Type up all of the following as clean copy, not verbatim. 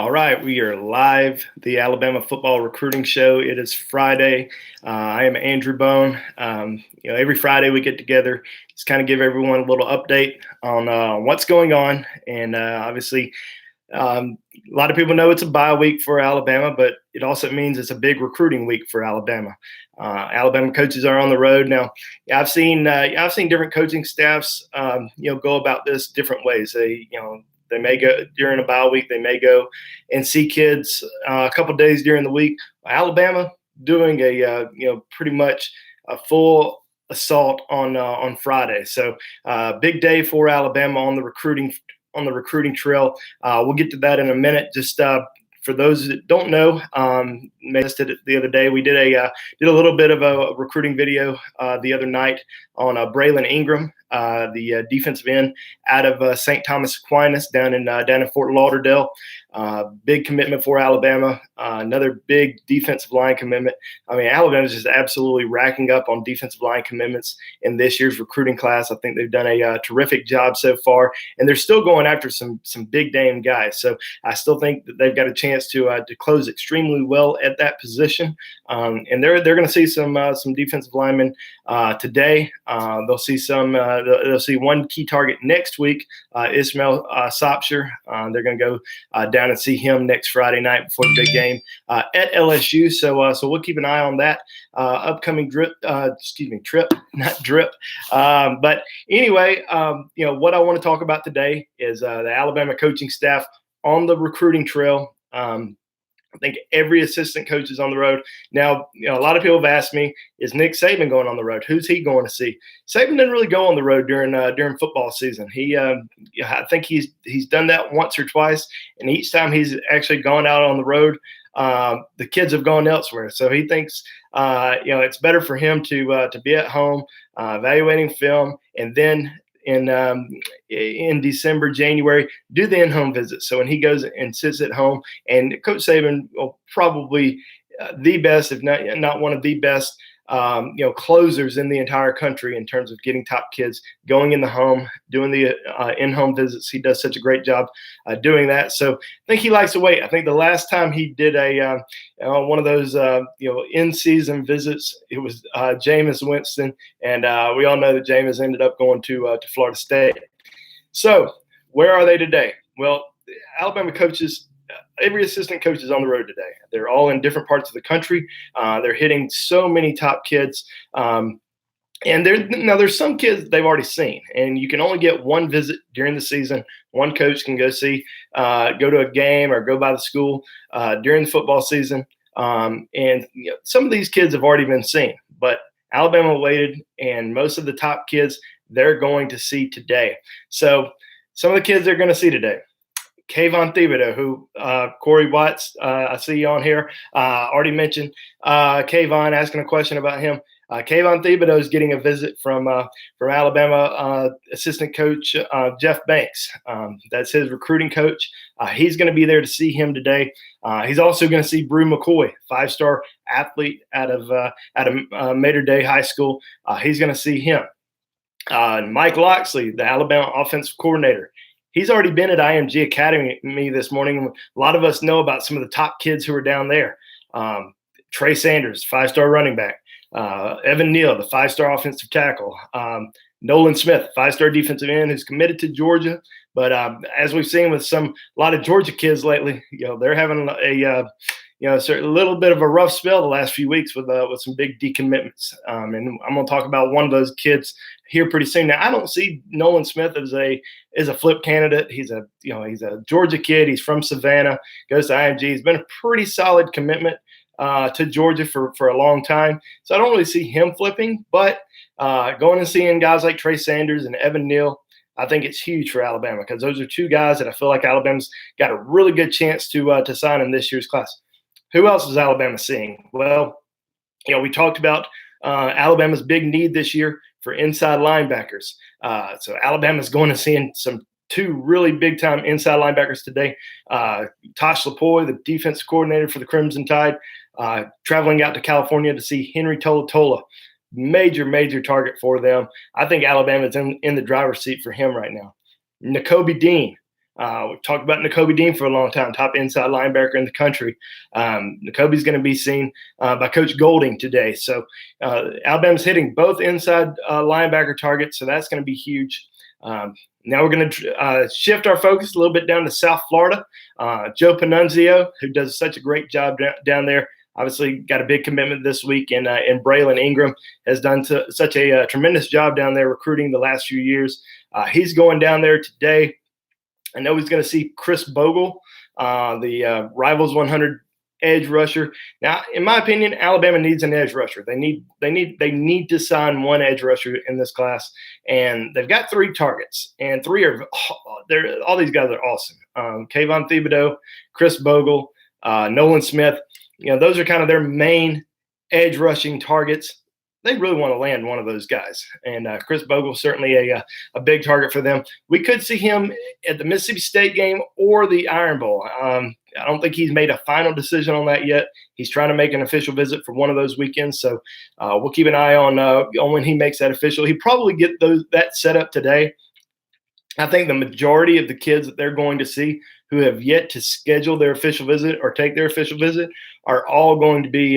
All right, we are live, the Alabama Football Recruiting Show. It is Friday. I am Andrew Bone. Every Friday we get together, just kind of give everyone a little update on what's going on. And obviously, a lot of people know it's a bye week for Alabama, but it also means it's a big recruiting week for Alabama. Alabama coaches are on the road now. I've seen different coaching staffs, go about this different ways. They may go during a bye week. They may go and see kids a couple days during the week. Alabama doing pretty much a full assault on Friday. So big day for Alabama on the recruiting trail. We'll get to that in a minute. Just for those that don't know, missed it the other day. We did a little bit of a recruiting video the other night on Braylon Ingram, the defensive end out of St. Thomas Aquinas down in Fort Lauderdale. Big commitment for Alabama. Another big defensive line commitment. I mean, Alabama's just absolutely racking up on defensive line commitments in this year's recruiting class. I think they've done a terrific job so far, and they're still going after some big name guys. So I still think that they've got a chance to close extremely well at that position. And they're going to see some defensive linemen today. They'll see one key target next week, Ismail Sopsher. They're going to go down and see him next Friday night before the big game at LSU. So we'll keep an eye on that upcoming trip, not drip. But anyway, what I want to talk about today is the Alabama coaching staff on the recruiting trail. I think every assistant coach is on the road. Now, a lot of people have asked me, is Nick Saban going on the road? Who's he going to see? Saban didn't really go on the road during football season. I think he's done that once or twice, and each time he's actually gone out on the road, the kids have gone elsewhere. So he thinks it's better for him to be at home, evaluating film, and then in December, January, do the in-home visit. So when he goes and sits at home, and Coach Saban will probably the best, if not one of the best, closers in the entire country in terms of getting top kids going in the home, doing the in-home visits. He does such a great job doing that. So I think he likes to wait. I think the last time he did one of those in-season visits, it was Jameis Winston, and we all know that Jameis ended up going to Florida State. So where are they today? Well, Alabama coaches. Every assistant coach is on the road today. They're all in different parts of the country. They're hitting so many top kids. And there's some kids they've already seen, and you can only get one visit during the season. One coach can go to a game or go by the school during the football season. And some of these kids have already been seen, but Alabama waited, and most of the top kids they're going to see today. So some of the kids they're going to see today. Kayvon Thibodeau, who Corey Watts, I see you on here, already mentioned Kayvon, asking a question about him. Kayvon Thibodeau is getting a visit from Alabama assistant coach Jeff Banks. That's his recruiting coach. He's going to be there to see him today. He's also going to see Brew McCoy, 5-star athlete out of Mater Dei High School. He's going to see him. Mike Loxley, the Alabama offensive coordinator. He's already been at IMG Academy this morning. A lot of us know about some of the top kids who are down there. Trey Sanders, 5-star running back. Evan Neal, the 5-star offensive tackle. Nolan Smith, 5-star defensive end, who's committed to Georgia. But as we've seen with a lot of Georgia kids lately, they're having a little bit of a rough spell the last few weeks with some big decommitments. And I'm going to talk about one of those kids here pretty soon. Now, I don't see Nolan Smith as a flip candidate. He's a Georgia kid. He's from Savannah, goes to IMG. He's been a pretty solid commitment to Georgia for a long time. So I don't really see him flipping, but going and seeing guys like Trey Sanders and Evan Neal, I think it's huge for Alabama because those are two guys that I feel like Alabama's got a really good chance to sign in this year's class. Who else is Alabama seeing? Well, we talked about Alabama's big need this year for inside linebackers. So Alabama's going to see two really big-time inside linebackers today. Tosh Lapoy, the defensive coordinator for the Crimson Tide, traveling out to California to see Henry Tolatola. Major target for them. I think Alabama's in the driver's seat for him right now. Nakobe Dean, We've talked about Nakobe Dean for a long time, top inside linebacker in the country. Nakobe's going to be seen by Coach Golding today. So Alabama's hitting both inside linebacker targets, so that's going to be huge. Now we're going to shift our focus a little bit down to South Florida. Joe Panunzio, who does such a great job down there, obviously got a big commitment this week, and Braylon Ingram has done such a tremendous job down there recruiting the last few years. He's going down there today. I know he's going to see Chris Bogle, the Rivals 100 edge rusher. Now, in my opinion, Alabama needs an edge rusher. They need to sign one edge rusher in this class, and they've got 3 targets, and all these guys are awesome. Kayvon Thibodeau, Chris Bogle, Nolan Smith. Those are kind of their main edge rushing targets. They really want to land one of those guys. And Chris Bogle, certainly a big target for them. We could see him at the Mississippi State game or the Iron Bowl. I don't think he's made a final decision on that yet. He's trying to make an official visit for one of those weekends. So we'll keep an eye on when he makes that official. He'll probably get that set up today. I think the majority of the kids that they're going to see who have yet to schedule their official visit or take their official visit are all going to be,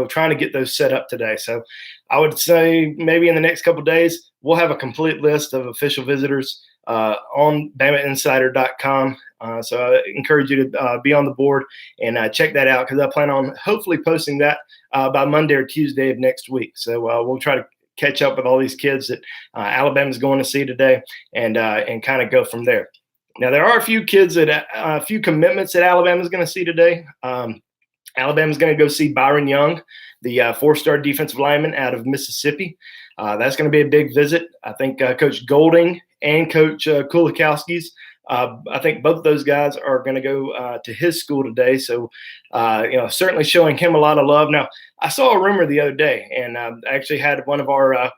trying to get those set up today. So I would say maybe in the next couple of days, we'll have a complete list of official visitors on BamaInsider.com. So I encourage you to be on the board and check that out, because I plan on hopefully posting that by Monday or Tuesday of next week. So we'll try to catch up with all these kids that Alabama's going to see today and kind of go from there. Now, there are a few kids a few commitments that Alabama's going to see today. Alabama's going to go see Byron Young, the 4-star defensive lineman out of Mississippi. That's going to be a big visit. I think Coach Golding and Coach Kulikowski's, I think both of those guys are going to go to his school today. So, certainly showing him a lot of love. Now, I saw a rumor the other day, and I actually had one of our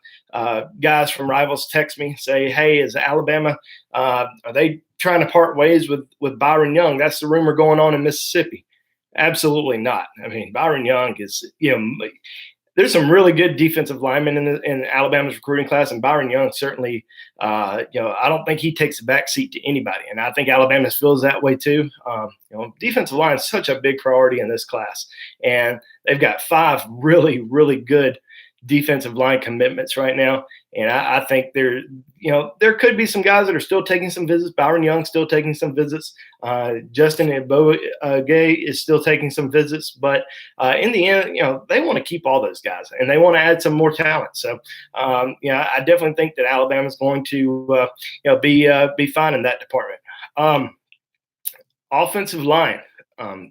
guys from Rivals text me, say, hey, is Alabama, are they trying to part ways with Byron Young? That's the rumor going on in Mississippi. Absolutely not. I mean, Byron Young is, there's some really good defensive linemen in Alabama's recruiting class, and Byron Young certainly, I don't think he takes a back seat to anybody, and I think Alabama feels that way too. Defensive line is such a big priority in this class, and they've got 5 really, really good defensive line commitments right now, and I think there could be some guys that are still taking some visits. Byron Young still taking some visits. Justin Gay is still taking some visits, but in the end, they want to keep all those guys, and they want to add some more talent. So, I definitely think that Alabama is going to, be fine in that department. Offensive line.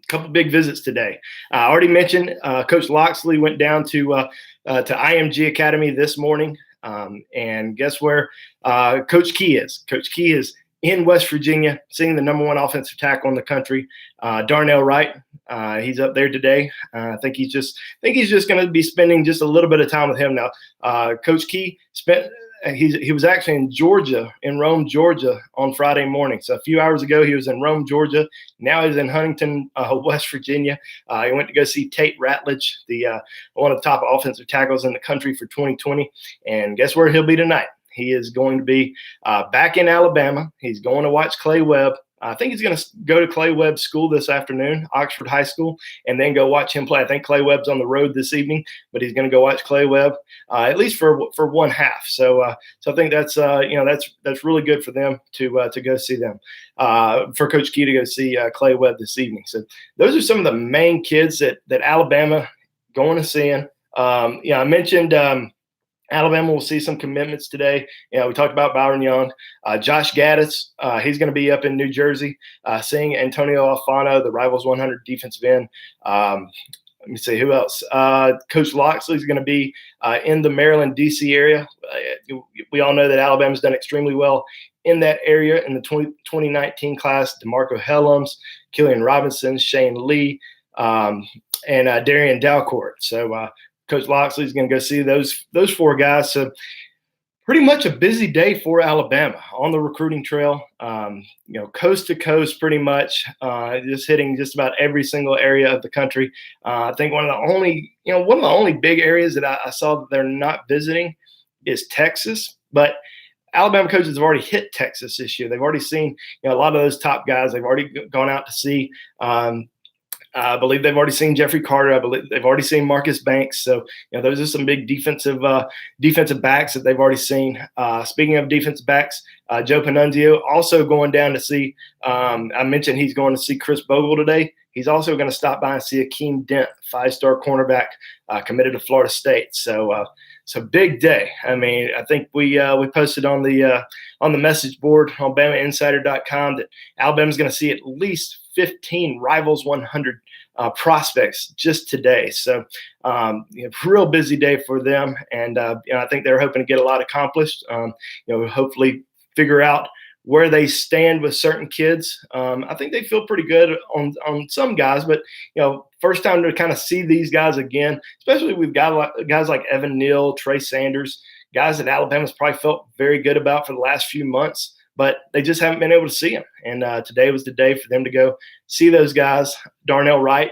Couple big visits today. I already mentioned Coach Loxley went down to IMG Academy this morning, and guess where Coach Key is? Coach Key is in West Virginia, seeing the number 1 offensive tackle in the country, Darnell Wright. He's up there today. I think he's just going to be spending just a little bit of time with him now. Coach Key he was actually in Rome, Georgia on Friday morning. So a few hours ago, he was in Rome, Georgia. Now he's in Huntington, West Virginia. He went to go see Tate Ratledge, one of the top offensive tackles in the country for 2020. And guess where he'll be tonight? He is going to be back in Alabama. He's going to watch Clay Webb. I think he's going to go to Clay Webb's school this afternoon, Oxford High School, and then go watch him play. I think Clay Webb's on the road this evening, but he's going to go watch Clay Webb at least for one half. So I think that's really good for them to go see them. For Coach Key to go see Clay Webb this evening. So those are some of the main kids that Alabama going to see. I mentioned. Alabama will see some commitments today. We talked about Byron Young. Josh Gaddis, he's going to be up in New Jersey seeing Antonio Alfano, the Rivals 100 defensive end. Let me see, who else? Coach Loxley is going to be in the Maryland, D.C. area. We all know that Alabama's done extremely well in that area in the 2019 class. DeMarco Hellums, Killian Robinson, Shane Lee, and Darian Dalcourt. So Coach Loxley is going to go see those 4 guys. So pretty much a busy day for Alabama on the recruiting trail, coast to coast, pretty much just hitting just about every single area of the country. I think one of the only big areas that I saw that they're not visiting is Texas, but Alabama coaches have already hit Texas this year. They've already seen a lot of those top guys. They've already gone out to see. I believe they've already seen Jeffrey Carter. I believe they've already seen Marcus Banks. So, those are some big defensive backs that they've already seen. Speaking of defensive backs, Joe Panunzio also going down to see. I mentioned he's going to see Chris Bogle today. He's also going to stop by and see Akeem Dent, 5-star cornerback committed to Florida State. So big day. I mean, I think we posted on the message board on BamaInsider.com that Alabama's going to see at least 15 Rivals 100 prospects just today. So, real busy day for them, and I think they're hoping to get a lot accomplished. Hopefully figure out where they stand with certain kids. I think they feel pretty good on some guys, but first time to kind of see these guys again, especially we've got guys like Evan Neal, Trey Sanders, guys that Alabama's probably felt very good about for the last few months, but they just haven't been able to see them. And today was the day for them to go see those guys. Darnell Wright,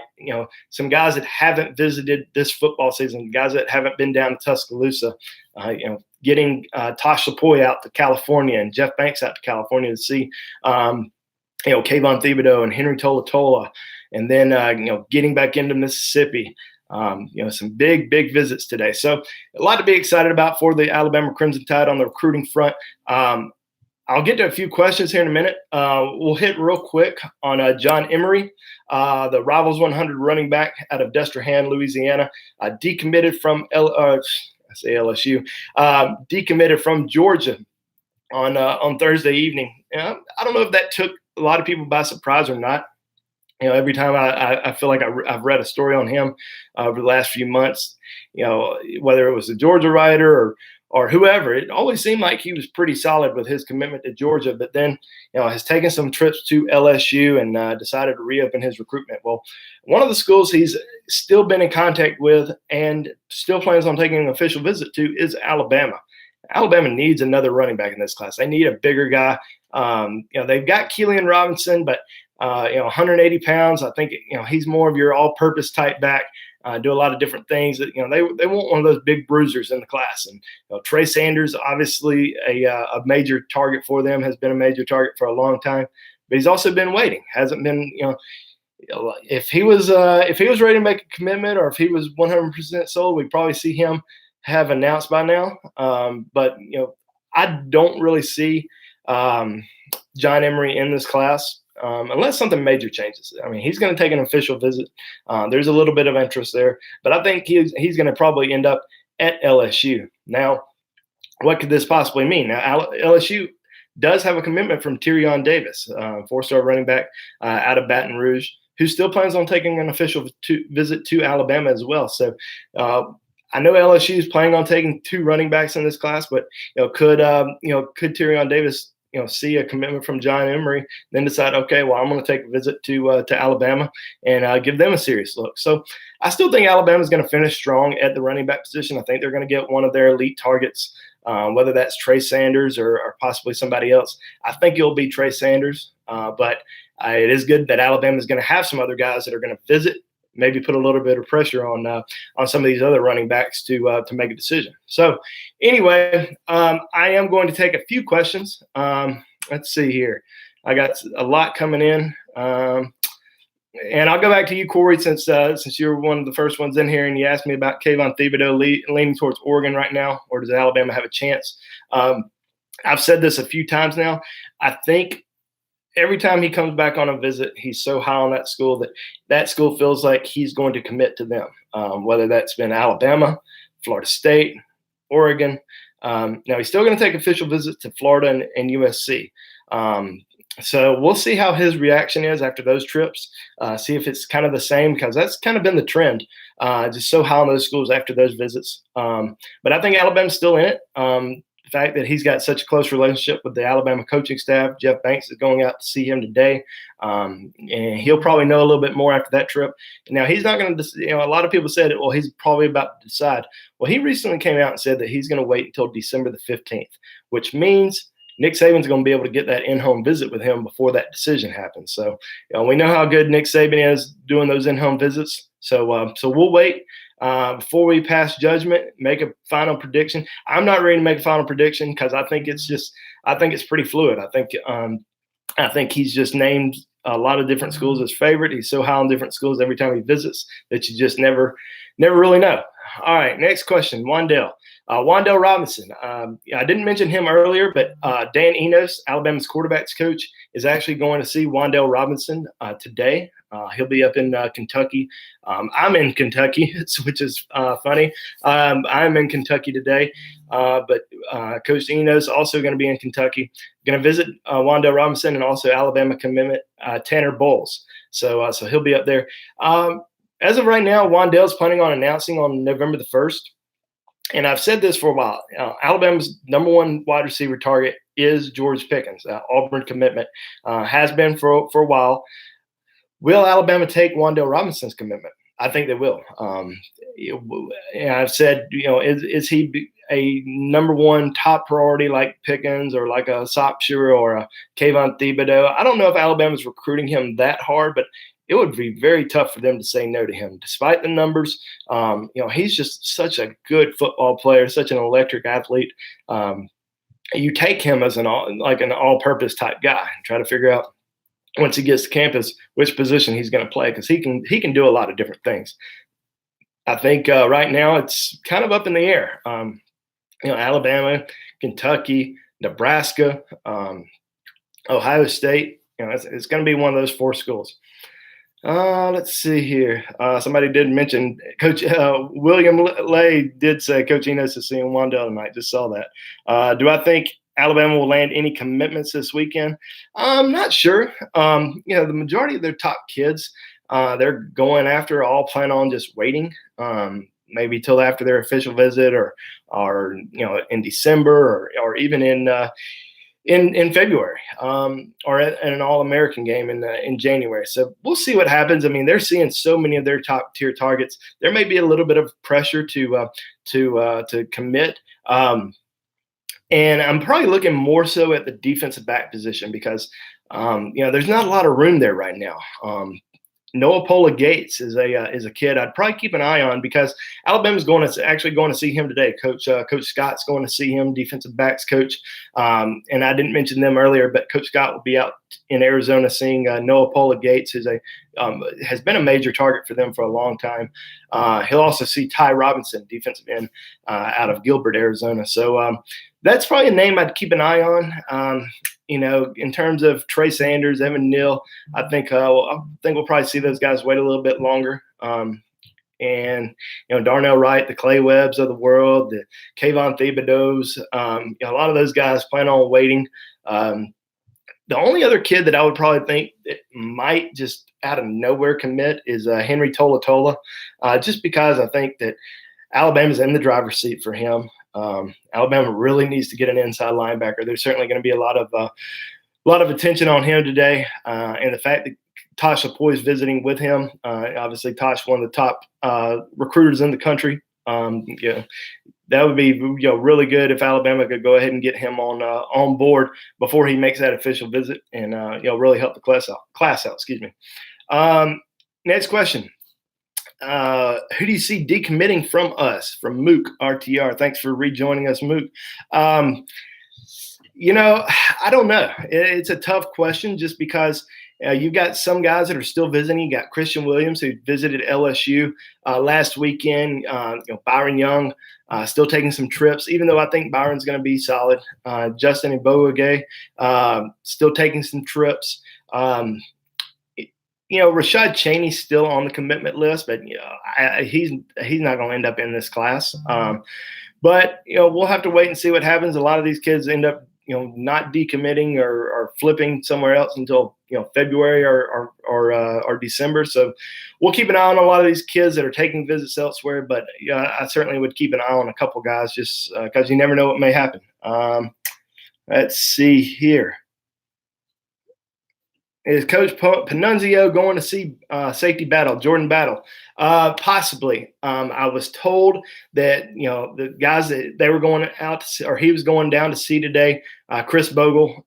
some guys that haven't visited this football season, guys that haven't been down to Tuscaloosa, getting Tosh Lapoy out to California and Jeff Banks out to California to see, Kayvon Thibodeau and Henry Tolatola, and then, getting back into Mississippi. Some big visits today. So a lot to be excited about for the Alabama Crimson Tide on the recruiting front. I'll get to a few questions here in a minute. We'll hit real quick on John Emery, the Rivals 100 running back out of Destrehan, Louisiana, decommitted from LSU, decommitted from Georgia on Thursday evening. I don't know if that took a lot of people by surprise or not. Every time I feel like I've read a story on him over the last few months, whether it was a Georgia writer or whoever, it always seemed like he was pretty solid with his commitment to Georgia, but then, has taken some trips to LSU and decided to reopen his recruitment. Well, one of the schools he's still been in contact with and still plans on taking an official visit to is Alabama. Alabama needs another running back in this class. They need a bigger guy. They've got Keelan Robinson, but 180 pounds. I think he's more of your all-purpose type back. Do a lot of different things. That they want one of those big bruisers in the class. And Trey Sanders, obviously a major target for them, has been a major target for a long time. But he's also been waiting. Hasn't been if he was ready to make a commitment, or if he was 100% sold, we'd probably see him have announced by now. But I don't really see John Emery in this class. Unless something major changes. I mean, he's going to take an official visit. There's a little bit of interest there, but I think he's going to probably end up at LSU. Now, what could this possibly mean? Now, LSU does have a commitment from Tyrion Davis, 4-star running back out of Baton Rouge, who still plans on taking an official visit to Alabama as well. So I know LSU is planning on taking 2 running backs in this class, but could Tyrion Davis see a commitment from John Emery, then decide, okay, well, I'm going to take a visit to Alabama and give them a serious look. So I still think Alabama is going to finish strong at the running back position. I think they're going to get one of their elite targets, whether that's Trey Sanders or possibly somebody else. I think it'll be Trey Sanders, but it is good that Alabama is going to have some other guys that are going to visit, maybe put a little bit of pressure on some of these other running backs to make a decision. So anyway, I am going to take a few questions. Let's see here. I got a lot coming in. And I'll go back to you, Corey, since you're one of the first ones in here, and you asked me about Kayvon Thibodeau leaning towards Oregon right now, or does Alabama have a chance? I've said this a few times now. I think every time he comes back on a visit, he's so high on that school that school feels like he's going to commit to them, whether that's been Alabama, Florida State, Oregon. Now, he's still going to take official visits to Florida and USC. So we'll see how his reaction is after those trips, see if it's kind of the same, because that's kind of been the trend, just so high on those schools after those visits. But I think Alabama's still in it. The fact that he's got such a close relationship with the Alabama coaching staff. Jeff Banks is going out to see him today, and he'll probably know a little bit more after that trip. Now, he's not going to – a lot of people said, well, he's probably about to decide. Well, he recently came out and said that he's going to wait until December the 15th, which means Nick Saban's going to be able to get that in-home visit with him before that decision happens. So we know how good Nick Saban is doing those in-home visits. So we'll wait. Before we pass judgment, make a final prediction. I'm not ready to make a final prediction because I think it's pretty fluid. I think he's just named a lot of different schools as favorite. He's so high on different schools every time he visits that you just never really know. All right, next question, Wandale. Wandale Robinson. I didn't mention him earlier, but Dan Enos, Alabama's quarterbacks coach, is actually going to see Wandale Robinson today. He'll be up in Kentucky. I'm in Kentucky, which is funny. I'm in Kentucky today, but Coach Enos also going to be in Kentucky. Going to visit Wandale Robinson and also Alabama commitment Tanner Bowles. So he'll be up there. As of right now, Wandale's planning on announcing on November the 1st. And I've said this for a while. Alabama's number one wide receiver target is George Pickens, Auburn commitment, has been for a while. Will Alabama take Wandale Robinson's commitment? I think they will. I've said, is he a number one top priority like Pickens or like a Sopsher or a Kayvon Thibodeau? I don't know if Alabama's recruiting him that hard, but it would be very tough for them to say no to him, despite the numbers. He's just such a good football player, such an electric athlete. You take him as an all-purpose type guy and try to figure out once he gets to campus which position he's going to play, because he can do a lot of different things. I think right now it's kind of up in the air. Alabama, Kentucky, Nebraska, Ohio State. It's going to be one of those four schools. Let's see here. Somebody did mention Coach William Lay did say Coach Enos is seeing Wandale tonight. Just saw that. Do I think Alabama will land any commitments this weekend? I'm not sure. The majority of their top kids they're going after all plan on just waiting, maybe till after their official visit or in December or even in February, or at an All-American game in January. So we'll see what happens. I mean, they're seeing so many of their top tier targets. There may be a little bit of pressure to commit. And I'm probably looking more so at the defensive back position because there's not a lot of room there right now. Noah Pola Gates is a kid I'd probably keep an eye on because Alabama's actually going to see him today. Coach Scott's going to see him, defensive backs coach. And I didn't mention them earlier, but Coach Scott will be out in Arizona seeing Noah Pola Gates, who's has been a major target for them for a long time. He'll also see Ty Robinson, defensive end out of Gilbert, Arizona. So that's probably a name I'd keep an eye on. In terms of Trey Sanders, Evan Neal, I think we'll probably see those guys wait a little bit longer. And Darnell Wright, the Clay Webbs of the world, the Kayvon Thibodeaux, a lot of those guys plan on waiting. The only other kid that I would probably think that might just out of nowhere commit is Henry Tola, just because I think that Alabama's in the driver's seat for him. Alabama really needs to get an inside linebacker. There's certainly going to be a lot of attention on him today, and the fact that Tosh Lapoy is visiting with him. Obviously, Tosh, one of the top recruiters in the country. That would be really good if Alabama could go ahead and get him on board before he makes that official visit, and really help the class out. Excuse me. Next question. Who do you see decommitting from us? From Mook RTR. Thanks for rejoining us, Mook. I don't know. It's a tough question just because you've got some guys that are still visiting. You got Christian Williams, who visited LSU last weekend. Byron Young still taking some trips, even though I think Byron's going to be solid. Justin Iboagye still taking some trips. Rashad Cheney's still on the commitment list, but he's not going to end up in this class. But we'll have to wait and see what happens. A lot of these kids end up not decommitting or flipping somewhere else until February or December. So we'll keep an eye on a lot of these kids that are taking visits elsewhere. But I certainly would keep an eye on a couple guys just because you never know what may happen. Let's see here. Is Coach Panunzio going to see safety battle, Jordan Battle? Possibly. I was told that, the guys that they were going out to see, or he was going down to see today, Chris Bogle,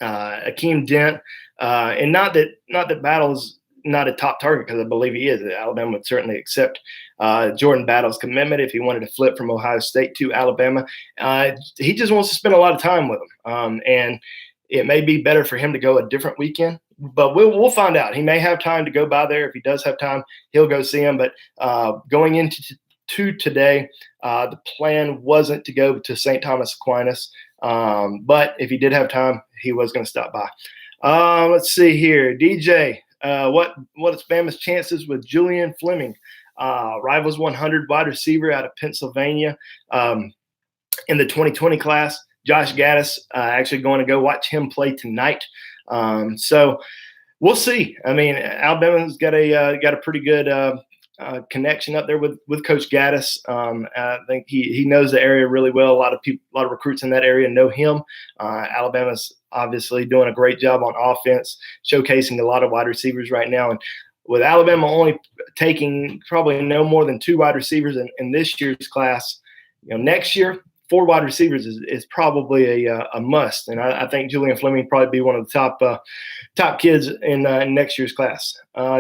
Akeem Dent, and not that Battle's not a top target, because I believe he is. Alabama would certainly accept Jordan Battle's commitment if he wanted to flip from Ohio State to Alabama. He just wants to spend a lot of time with him, and it may be better for him to go a different weekend. But we'll find out. He may have time to go by there. If he does have time, he'll go see him. But going into today, the plan wasn't to go to St. Thomas Aquinas. But if he did have time, he was going to stop by. Let's see here. DJ, what is Bama's chances with Julian Fleming, Rivals 100 wide receiver out of Pennsylvania, in the 2020 class? Josh Gaddis, actually going to go watch him play tonight. So we'll see. I mean, Alabama's got a pretty good connection up there with Coach Gaddis. I think he knows the area really well. A lot of recruits in that area know him. Alabama's obviously doing a great job on offense, showcasing a lot of wide receivers right now. And with Alabama only taking probably no more than 2 wide receivers in this year's class, next year 4 wide receivers is probably a must. And I think Julian Fleming probably be one of the top kids in next year's class.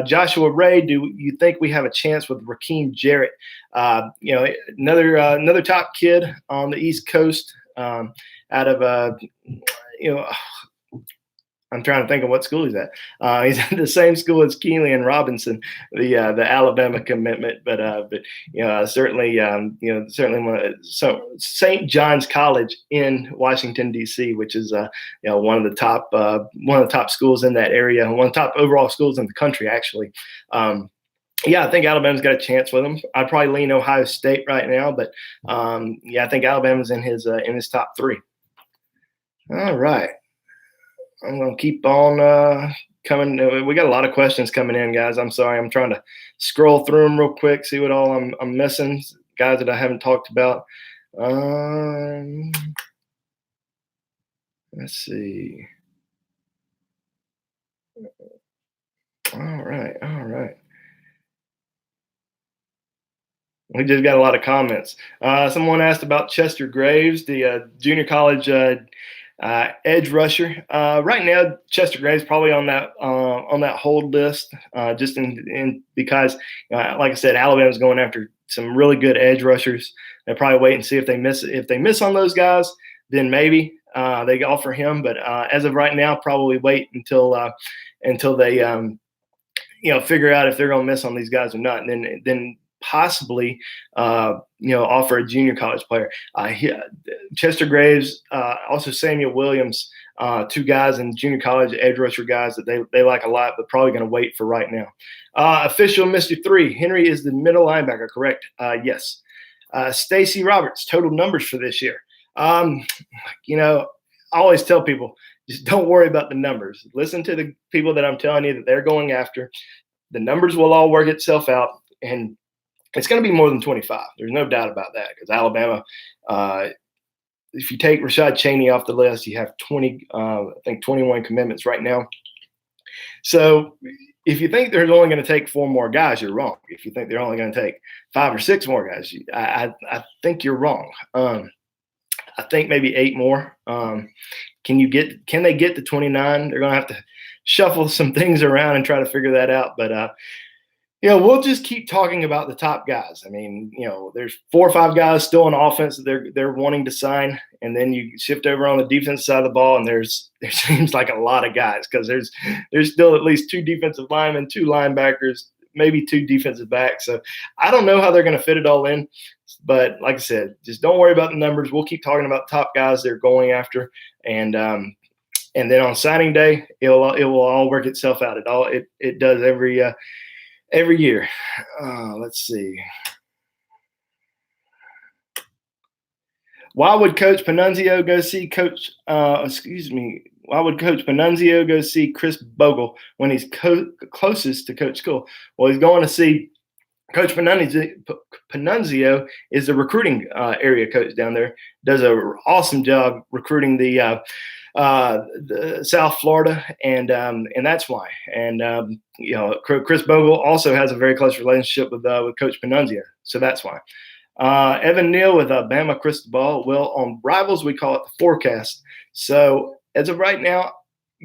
Joshua Ray, do you think we have a chance with Rakeem Jarrett? Another top kid on the East Coast, out of I'm trying to think of what school he's at. He's at the same school as Keely and Robinson, the Alabama commitment. But certainly so St. John's College in Washington D.C., which is one of the top schools in that area, and one of the top overall schools in the country, actually. I think Alabama's got a chance with him. I'd probably lean Ohio State right now, but I think Alabama's in his top 3. All right. I'm going to keep on coming. We got a lot of questions coming in, guys. I'm sorry. I'm trying to scroll through them real quick, see what all I'm missing, guys that I haven't talked about. Let's see. All right. We just got a lot of comments. Someone asked about Chester Graves, the junior college edge rusher. Right now, Chester Graves probably on that hold list, just in because, like I said, Alabama's going after some really good edge rushers. They'll probably wait and see if they miss. If they miss on those guys, then maybe they offer him. But as of right now, probably wait until they figure out if they're going to miss on these guys or not, and then possibly offer a junior college player. Chester Graves, also Samuel Williams, 2 guys in junior college edge rusher guys that they like a lot, but probably going to wait for right now. Official Mr. 3, Henry is the middle linebacker, correct? Yes. Stacy Roberts, total numbers for this year. I always tell people, just don't worry about the numbers. Listen to the people that I'm telling you that they're going after. The numbers will all work itself out, and it's going to be more than 25. There's no doubt about that, because Alabama, if you take Rashad Cheney off the list, you have 21 commitments right now. So if you think they're only going to take 4 more guys, you're wrong. If you think they're only going to take 5 or 6 more guys, I think you're wrong. I think maybe 8 more. Can they get to 29? They're going to have to shuffle some things around and try to figure that out. But we'll just keep talking about the top guys. I mean, there's 4 or 5 guys still on offense that they're wanting to sign, and then you shift over on the defense side of the ball, and there seems like a lot of guys, because there's still at least 2 defensive linemen, 2 linebackers, maybe 2 defensive backs. So I don't know how they're going to fit it all in, but like I said, just don't worry about the numbers. We'll keep talking about top guys they're going after, and then on signing day, it will all work itself out. It does every year. Let's see. Why would Coach Panunzio go see Why would Coach Panunzio go see Chris Bogle when he's closest to Coach School? Well, he's going to see Coach Panunzio is the recruiting area coach down there. Does an awesome job recruiting the South Florida, and that's why. And Chris Bogle also has a very close relationship with Coach Panunzio, so that's why. Evan Neal with Bama Cristobal. Well, on Rivals we call it the forecast. So as of right now,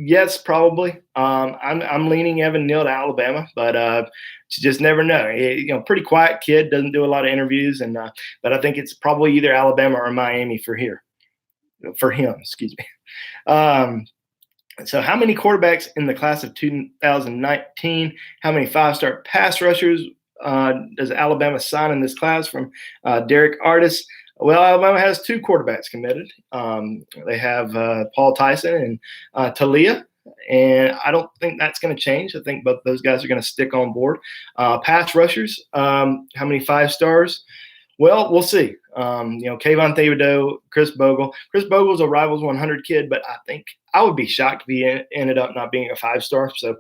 Yes, probably. I'm leaning Evan Neal to Alabama, but you just never know. Pretty quiet kid, doesn't do a lot of interviews, and but I think it's probably either Alabama or Miami for him. Excuse me. Um, so, how many quarterbacks in the class of 2019? How many five-star pass rushers does Alabama sign in this class? From Derek Artis. Well, Alabama has two quarterbacks committed. They have Paul Tyson and Talia, and I don't think that's going to change. I think both those guys are going to stick on board. Pass rushers, how many five stars? Well, we'll see. Kayvon Thibodeau, Chris Bogle. Chris Bogle's a Rivals 100 kid, but I think I would be shocked if he ended up not being a five-star. So,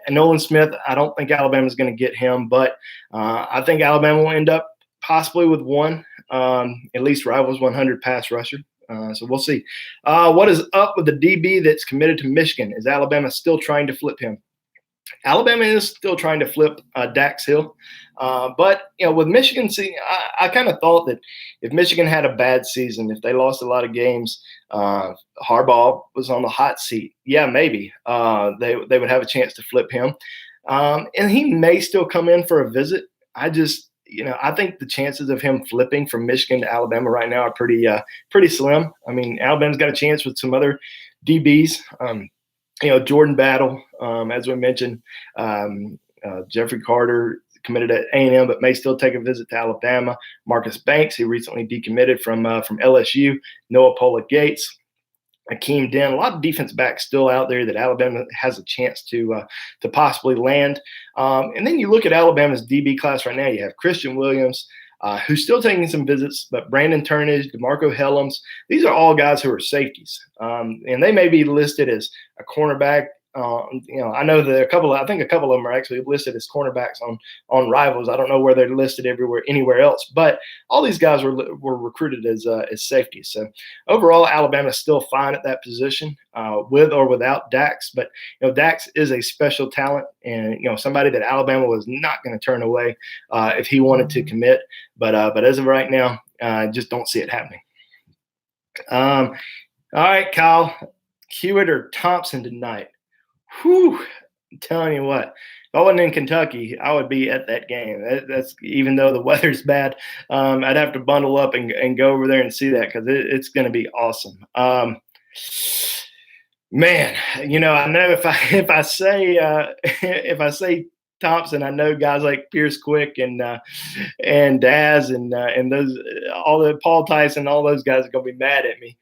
Nolan Smith, I don't think Alabama's going to get him, but I think Alabama will end up possibly with one, at least Rivals 100 pass rusher. So we'll see. What is up with the DB that's committed to Michigan? Is Alabama still trying to flip him? Alabama is still trying to flip Dax Hill. But, with Michigan, I kind of thought that if Michigan had a bad season, if they lost a lot of games, Harbaugh was on the hot seat. Yeah, maybe they would have a chance to flip him. And he may still come in for a visit. I think the chances of him flipping from Michigan to Alabama right now are pretty slim. I mean, Alabama's got a chance with some other DBs. Jordan Battle, as we mentioned, Jeffrey Carter committed at A&M, but may still take a visit to Alabama. Marcus Banks, he recently decommitted from LSU. Noah Pola-Gates, Akeem Dent, a lot of defense backs still out there that Alabama has a chance to possibly land. And then you look at Alabama's DB class right now. You have Christian Williams, who's still taking some visits, but Brandon Turnage, DeMarco Helms, these are all guys who are safeties. And they may be listed as a cornerback. I know that I think a couple of them are actually listed as cornerbacks on Rivals. I don't know where they're listed anywhere else, but all these guys were recruited as safeties. So overall, Alabama's still fine at that position, with or without Dax. But Dax is a special talent, and somebody that Alabama was not going to turn away if he wanted to commit. But as of right now, just don't see it happening. All right, Kyle, Hewitt or Thompson tonight? Whew, I'm telling you what, if I wasn't in Kentucky, I would be at that game. That's even though the weather's bad, I'd have to bundle up and go over there and see that because it's going to be awesome. Man, I know if I say Thompson, I know guys like Pierce Quick and Daz and those all the Paul Tyson, all those guys are going to be mad at me.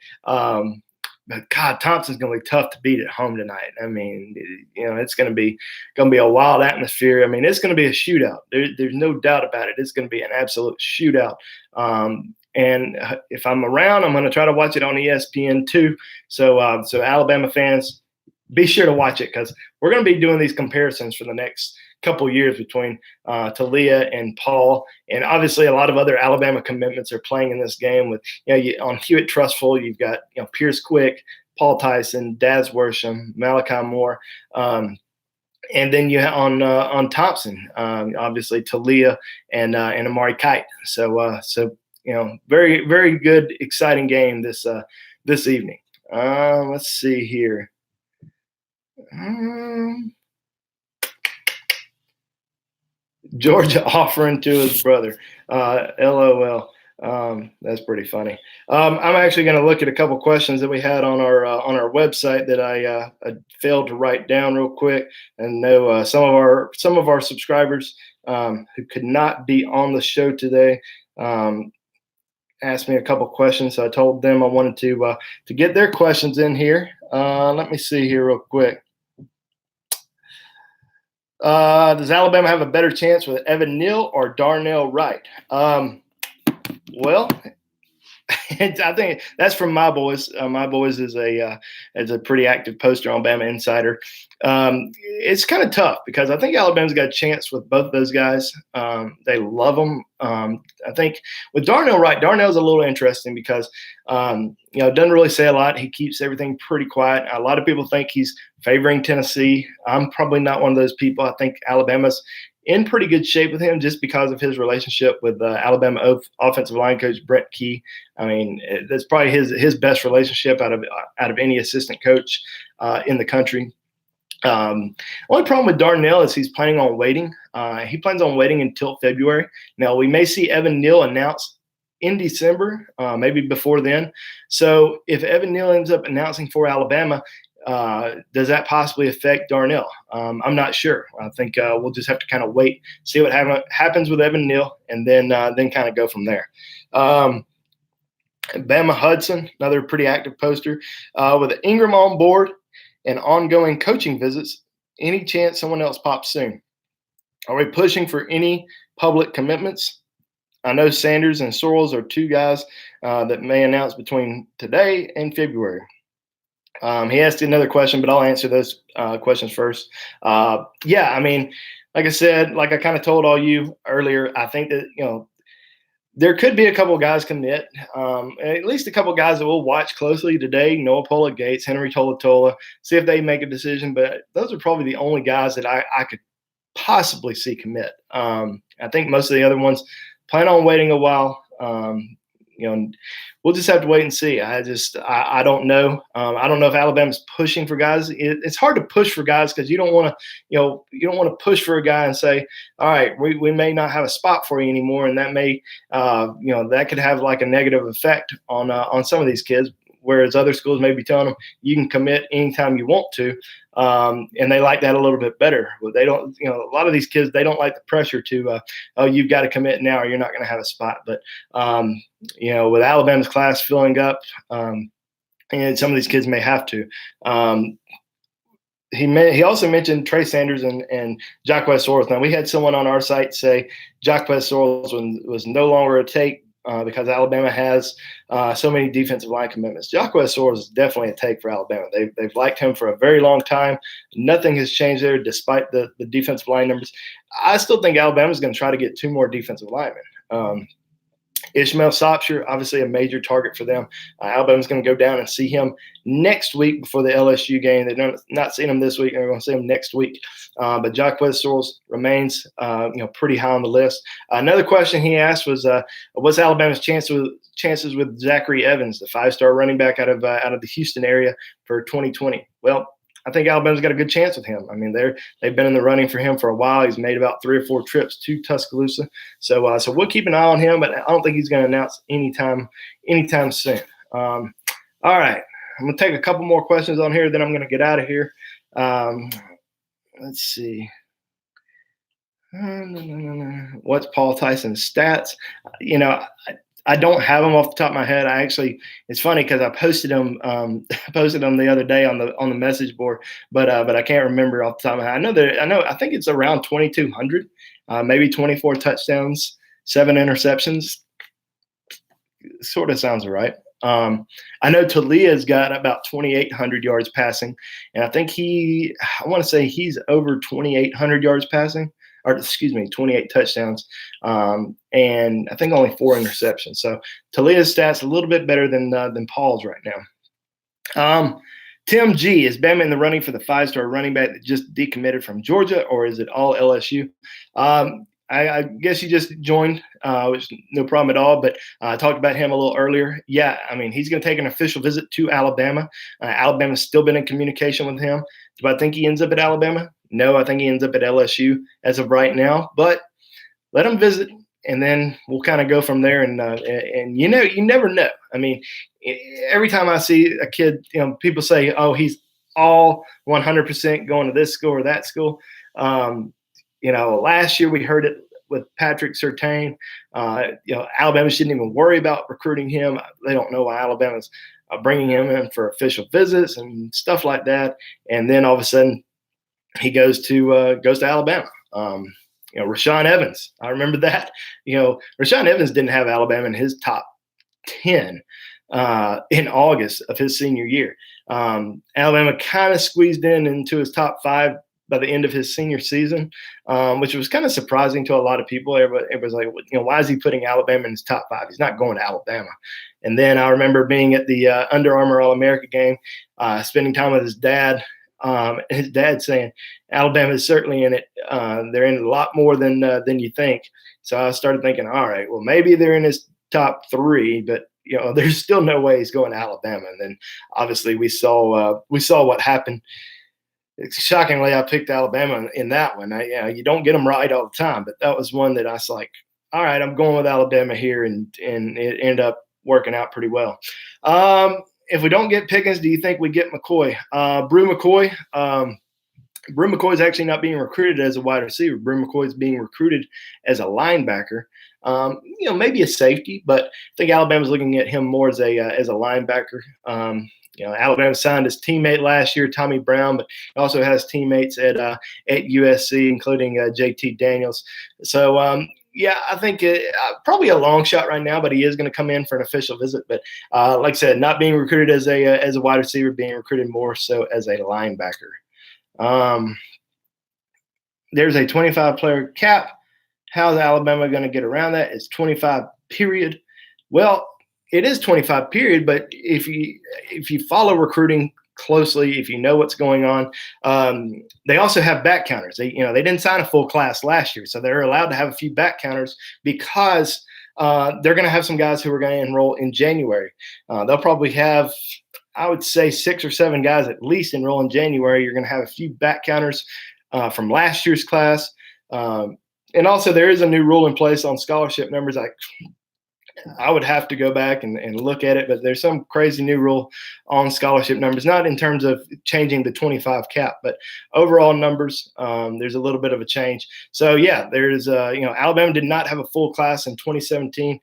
But God, Thompson's going to be tough to beat at home tonight. I mean, it's going to be a wild atmosphere. I mean, it's going to be a shootout. There's no doubt about it. It's going to be an absolute shootout. And if I'm around, I'm going to try to watch it on ESPN too. So Alabama fans, be sure to watch it because we're going to be doing these comparisons for the next couple of years between Talia and Paul, and obviously a lot of other Alabama commitments are playing in this game. With on Hewitt Trustful, you've got Pierce Quick, Paul Tyson, Daz Worsham, Malachi Moore, and then you have on Thompson, obviously Talia and Amari Kite. So very very good, exciting game this evening. Let's see here. Georgia offering to his brother. LOL. That's pretty funny. I'm actually going to look at a couple questions that we had on our website that I failed to write down real quick. And know some of our subscribers who could not be on the show today asked me a couple questions. So I told them I wanted to get their questions in here. Let me see here real quick. Does Alabama have a better chance with Evan Neal or Darnell Wright? Well, I think that's from My Boys. My Boys is a pretty active poster on Bama Insider. It's kind of tough because I think Alabama's got a chance with both those guys. They love them. I think with Darnell Wright, Darnell's a little interesting because doesn't really say a lot. He keeps everything pretty quiet. A lot of people think he's favoring Tennessee. I'm probably not one of those people. I think Alabama's in pretty good shape with him just because of his relationship with Alabama offensive line coach Brett Key. I mean, that's probably his best relationship out of any assistant coach in the country. Only problem with Darnell is he's planning on waiting. He plans on waiting until February. Now, we may see Evan Neal announced in December, maybe before then. So if Evan Neal ends up announcing for Alabama, does that possibly affect Darnell? I'm not sure. I think we'll just have to kind of wait, see what happens with Evan Neal, and then kind of go from there. Bama Hudson, another pretty active poster. With Ingram on board and ongoing coaching visits, any chance someone else pops soon? Are we pushing for any public commitments? I know Sanders and Sorrells are two guys that may announce between today and February. He asked another question, but I'll answer those questions first. Yeah, I mean, like I said, like I kind of told all you earlier, I think that, there could be a couple of guys commit, at least a couple of guys that we'll watch closely today, Noah Pola Gates, Henry Tolatola, see if they make a decision. But those are probably the only guys that I could possibly see commit. I think most of the other ones plan on waiting a while. We'll just have to wait and see. I don't know. I don't know if Alabama's pushing for guys. It's hard to push for guys because you don't want to push for a guy and say, all right, we may not have a spot for you anymore, and that may that could have like a negative effect on some of these kids. Whereas other schools may be telling them you can commit anytime you want to, and they like that a little bit better. But they don't, a lot of these kids, they don't like the pressure to, you've got to commit now or you're not going to have a spot. But, with Alabama's class filling up, and some of these kids may have to. He also mentioned Trey Sanders and Jacquez Sorrells. Now, we had someone on our site say Jacquez Sorrells was no longer a take. Because Alabama has so many defensive line commitments. Jacquez Sorrells is definitely a take for Alabama. They've liked him for a very long time. Nothing has changed there despite the defensive line numbers. I still think Alabama's going to try to get two more defensive linemen. Ishmael Sopsher, obviously a major target for them. Alabama's going to go down and see him next week before the LSU game. They're not seeing him this week. They're going to see him next week. But Jacquez Sorrells remains, pretty high on the list. Another question he asked was, what's Alabama's chances with Zachary Evans, the 5-star running back out of the Houston area for 2020? Well, I think Alabama's got a good chance with him. I mean, they've been in the running for him for a while. He's made about 3 or 4 trips to Tuscaloosa. So we'll keep an eye on him, but I don't think he's going to announce anytime soon. All right. I'm going to take a couple more questions on here, then I'm going to get out of here. Let's see. What's Paul Tyson's stats? I don't have them off the top of my head. It's funny because I posted them the other day on the message board, but I can't remember off the top of my head. I think it's around 2,200, maybe 24 touchdowns, 7 interceptions. Sort of sounds right. I know Talia's got about 2,800 yards passing, and I think I want to say he's over 2,800 yards passing. 28 touchdowns, and I think only 4 interceptions. So Talia's stats a little bit better than Paul's right now. Tim G, is Bama in the running for the 5-star running back that just decommitted from Georgia, or is it all LSU? I guess he just joined, which is no problem at all, but I talked about him a little earlier. Yeah, I mean, he's going to take an official visit to Alabama. Alabama's still been in communication with him. Do I think he ends up at Alabama? No, I think he ends up at LSU as of right now, but let him visit, and then we'll kind of go from there. And you never know. I mean, every time I see a kid, people say, oh, he's all 100% going to this school or that school. Last year we heard it with Patrick Surtain. Alabama shouldn't even worry about recruiting him. They don't know why Alabama's bringing him in for official visits and stuff like that. And then all of a sudden he goes to Alabama. Rashaan Evans, I remember that. Rashaan Evans didn't have Alabama in his top 10 in August of his senior year. Alabama kind of squeezed into his top 5 by the end of his senior season, which was kind of surprising to a lot of people. It was like, why is he putting Alabama in his top 5? He's not going to Alabama. And then I remember being at the Under Armour All-America game, spending time with his dad. His dad saying Alabama is certainly in it. They're in it a lot more than you think. So I started thinking, all right, well, maybe they're in his top three, but there's still no way he's going to Alabama. And then obviously we saw what happened. Shockingly, I picked Alabama in that one. You don't get them right all the time, but that was one that I was like, all right, I'm going with Alabama here, and it ended up working out pretty well. If we don't get Pickens, do you think we get McCoy? Brew McCoy. Brew McCoy is actually not being recruited as a wide receiver. Brew McCoy is being recruited as a linebacker. Maybe a safety, but I think Alabama's looking at him more as a linebacker. Alabama signed his teammate last year, Tommy Brown, but he also has teammates at USC, including JT Daniels. So, I think probably a long shot right now, but he is going to come in for an official visit. But like I said, not being recruited as a wide receiver, being recruited more so as a linebacker. There's a 25-player cap. How's Alabama going to get around that? It's 25 period. Well, it is 25 period, but if you follow recruiting closely, if you know what's going on, they also have back counters. They didn't sign a full class last year, so they're allowed to have a few back counters because they're going to have some guys who are going to enroll in January. They'll probably have, I would say, 6 or 7 guys at least enroll in January. You're going to have a few back counters from last year's class. And also there is a new rule in place on scholarship numbers. I would have to go back and look at it, but there's some crazy new rule on scholarship numbers, not in terms of changing the 25 cap, but overall numbers. There's a little bit of a change. So there's Alabama did not have a full class in 2017.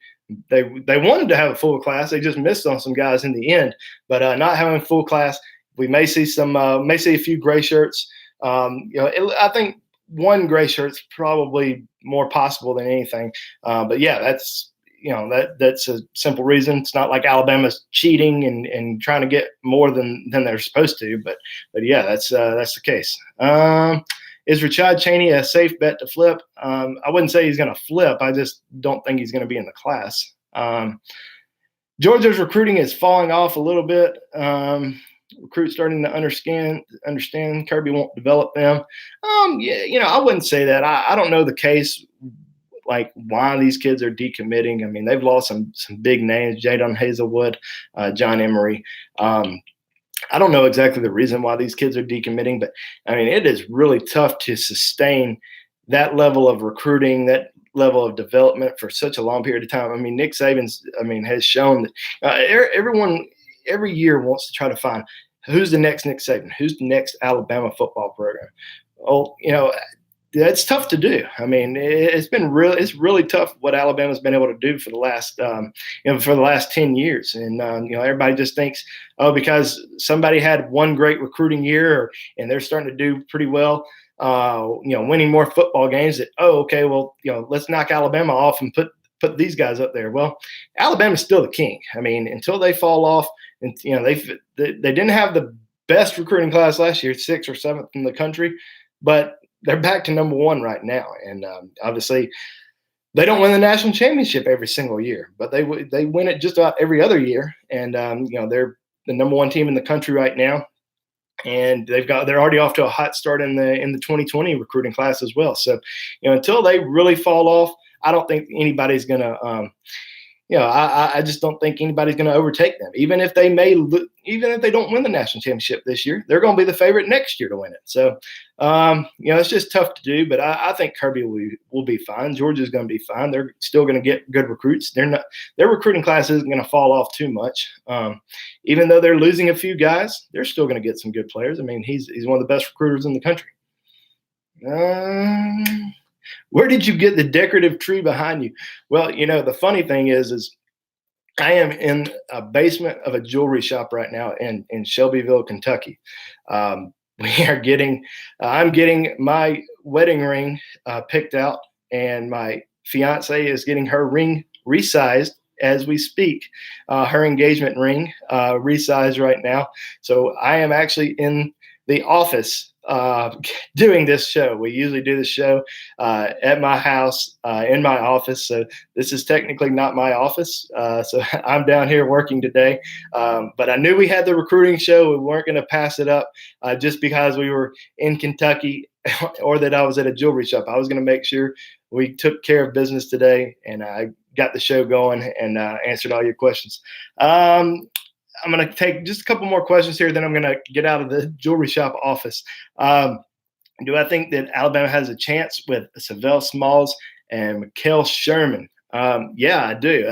They wanted to have a full class. They just missed on some guys in the end, but not having a full class, we may see a few gray shirts. I think one gray shirt's probably more possible than anything. But that's a simple reason. It's not like Alabama's cheating and trying to get more than they're supposed to. But that's the case. Is Rashad Cheney a safe bet to flip? I wouldn't say he's going to flip. I just don't think he's going to be in the class. Georgia's recruiting is falling off a little bit. Recruits starting to understand Kirby won't develop them. I wouldn't say that. I don't know the case, like why these kids are decommitting. I mean, they've lost some big names, Jadon Hazelwood, John Emery. I don't know exactly the reason why these kids are decommitting, but I mean, it is really tough to sustain that level of recruiting, that level of development for such a long period of time. I mean, Nick Saban, has shown that everyone every year wants to try to find who's the next Nick Saban, who's the next Alabama football program. Well, that's tough to do. I mean, it's really tough what Alabama's been able to do for the last 10 years. And, everybody just thinks, because somebody had one great recruiting year and they're starting to do pretty well, winning more football games that, okay, well, let's knock Alabama off and put these guys up there. Well, Alabama's still the king. I mean, until they fall off, and they didn't have the best recruiting class last year, 6th or 7th in the country, but they're back to number 1 right now. And obviously, they don't win the national championship every single year, but they win it just about every other year. And they're the number 1 team in the country right now, and they're already off to a hot start in the 2020 recruiting class as well. So until they really fall off, I don't think anybody's going to. I just don't think anybody's going to overtake them. Even if they don't win the national championship this year, they're going to be the favorite next year to win it. So, it's just tough to do. But I think Kirby will be fine. Georgia's going to be fine. They're still going to get good recruits. Their recruiting class isn't going to fall off too much. Even though they're losing a few guys, they're still going to get some good players. I mean, he's one of the best recruiters in the country. Where did you get the decorative tree behind you? Well, the funny thing is I am in a basement of a jewelry shop right now in Shelbyville, Kentucky. I'm getting my wedding ring picked out, and my fiance is getting her ring resized as we speak. Her engagement ring resized right now. So I am actually in the office doing this show. We usually do the show at my house, in my office. So this is technically not my office. So I'm down here working today. But I knew we had the recruiting show. We weren't going to pass it up just because we were in Kentucky or that I was at a jewelry shop. I was going to make sure we took care of business today, and I got the show going and answered all your questions. I'm going to take just a couple more questions here, then I'm going to get out of the jewelry shop office. Do I think that Alabama has a chance with Savell Smalls and Mikael Sherman? Yeah, I do.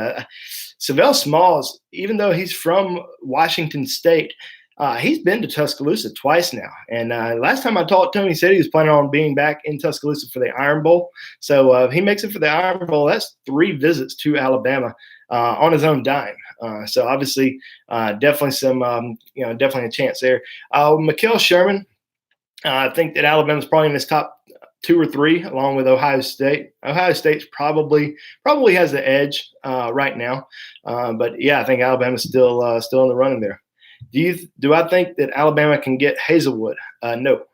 Savell Smalls, even though he's from Washington State, he's been to Tuscaloosa twice now. And last time I talked to him, he said he was planning on being back in Tuscaloosa for the Iron Bowl. So if he makes it for the Iron Bowl, that's 3 visits to Alabama on his own dime. So obviously, definitely definitely a chance there. Mikael Sherman, I think that Alabama's probably in his top 2 or 3, along with Ohio State. Ohio State's probably has the edge right now, but yeah, I think Alabama's still in the running there. Do I think that Alabama can get Hazelwood? No.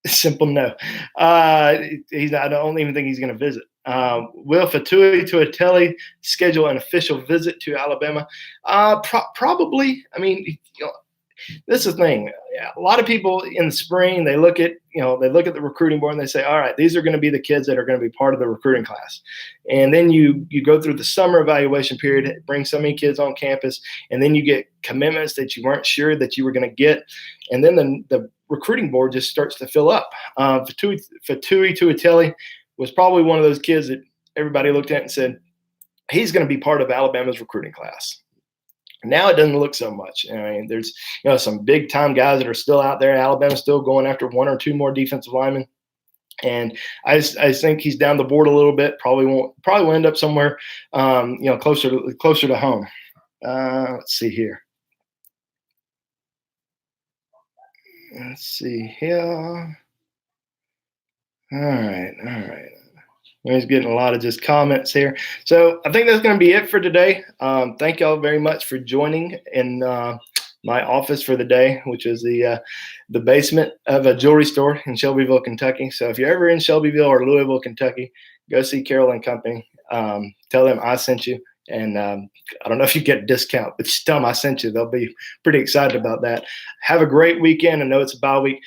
Simple no. I don't even think he's going to visit. Will Fatui Tuatele schedule an official visit to Alabama? Probably. I mean, this is the thing. A lot of people in the spring, they look at the recruiting board and they say, all right, these are going to be the kids that are going to be part of the recruiting class. And then you go through the summer evaluation period, bring so many kids on campus, and then you get commitments that you weren't sure that you were going to get. And then the recruiting board just starts to fill up. Fatui Tuatele was probably one of those kids that everybody looked at and said, he's going to be part of Alabama's recruiting class. Now it doesn't look so much. I mean, there's some big time guys that are still out there. Alabama's still going after 1 or 2 more defensive linemen, and I think he's down the board a little bit. Probably will end up somewhere, closer to home. Let's see here. Let's see here. All right. He's getting a lot of just comments here. So I think that's going to be it for today. Thank y'all very much for joining in my office for the day, which is the basement of a jewelry store in Shelbyville, Kentucky. So if you're ever in Shelbyville or Louisville, Kentucky, go see Carol and Company. Tell them I sent you. And I don't know if you get a discount, but just tell them I sent you. They'll be pretty excited about that. Have a great weekend. I know it's a bye week.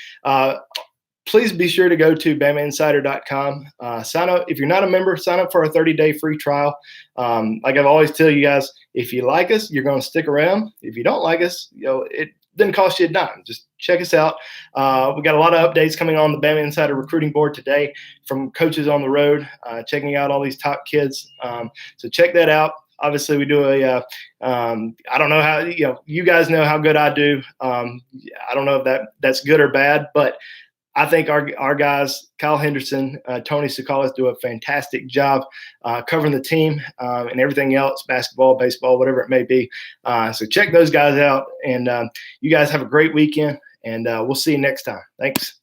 Please be sure to go to BamaInsider.com. Sign up. If you're not a member, sign up for a 30-day free trial. Like I've always tell you guys, if you like us, you're going to stick around. If you don't like us, it doesn't cost you a dime. Just check us out. We got a lot of updates coming on the Bama Insider recruiting board today from coaches on the road, checking out all these top kids. So check that out. Obviously, we do I don't know how, you guys know how good I do. I don't know if that's good or bad, but I think our guys, Kyle Henderson, Tony Sakalas, do a fantastic job covering the team and everything else, basketball, baseball, whatever it may be. So check those guys out, and you guys have a great weekend, and we'll see you next time. Thanks.